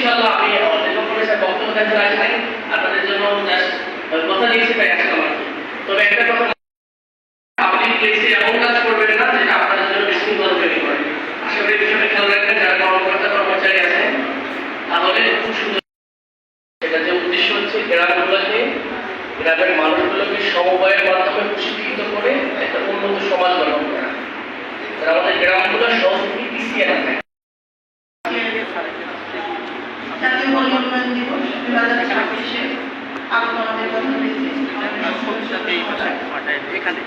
ইনশাআল্লাহ আমি আমাদের কর্পোরেশন বক্তব্য দেওয়ার জন্য আসি নাই, আপনাদের জন্য জাস্ট কথা দিয়েছি তাই আসলাম আর কি। তবে একটা কথা, পাবলিক প্লেসে এমন কাজ করবেন না যেটা আপনাদের জন্য বিশৃঙ্খলা তৈরি করে। আশা করি বিষয়টা খেয়াল রাখবেন যারা কর্মকর্তা কর্মচারী আছেন, তাহলে খুব সুন্দর। এটা যে উদ্দেশ্য হচ্ছে গ্রামগুলোকে, গ্রামের মানুষগুলোকে সমবায়ের মাধ্যমে প্রশিক্ষিত করে একটা উন্নত সমাজ গঠন করা, আমাদের গ্রামগুলো সংস্কৃতি পিছিয়ে না থাকে। জাতীয় পরিবর্তন দিবস 2026-এ আমাদের কথা বলেছি এখানে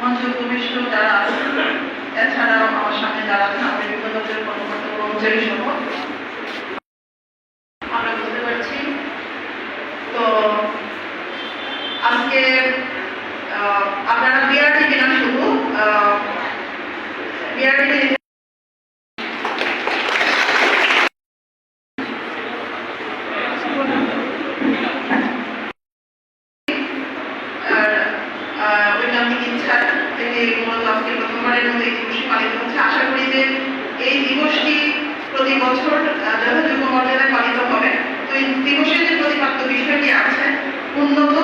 মঞ্চ উপবিষ্ট যারা আছেন, এছাড়াও আমার সামনে যারা আছেন আমাদের বিভিন্ন দপ্তরের কর্মকর্তা কর্মচারী সহ আমরা বুঝতে পারছি। তো আজকে আপনারা বিআরটি কিনা শুধু বিআরটি আশা করি যে এই দিবসটি প্রতি বছর যথাযোগ্য মর্যাদায় পালিত হবে। তো এই দিবসের যে প্রতিপাদ্য বিষয়টি আছে উন্নত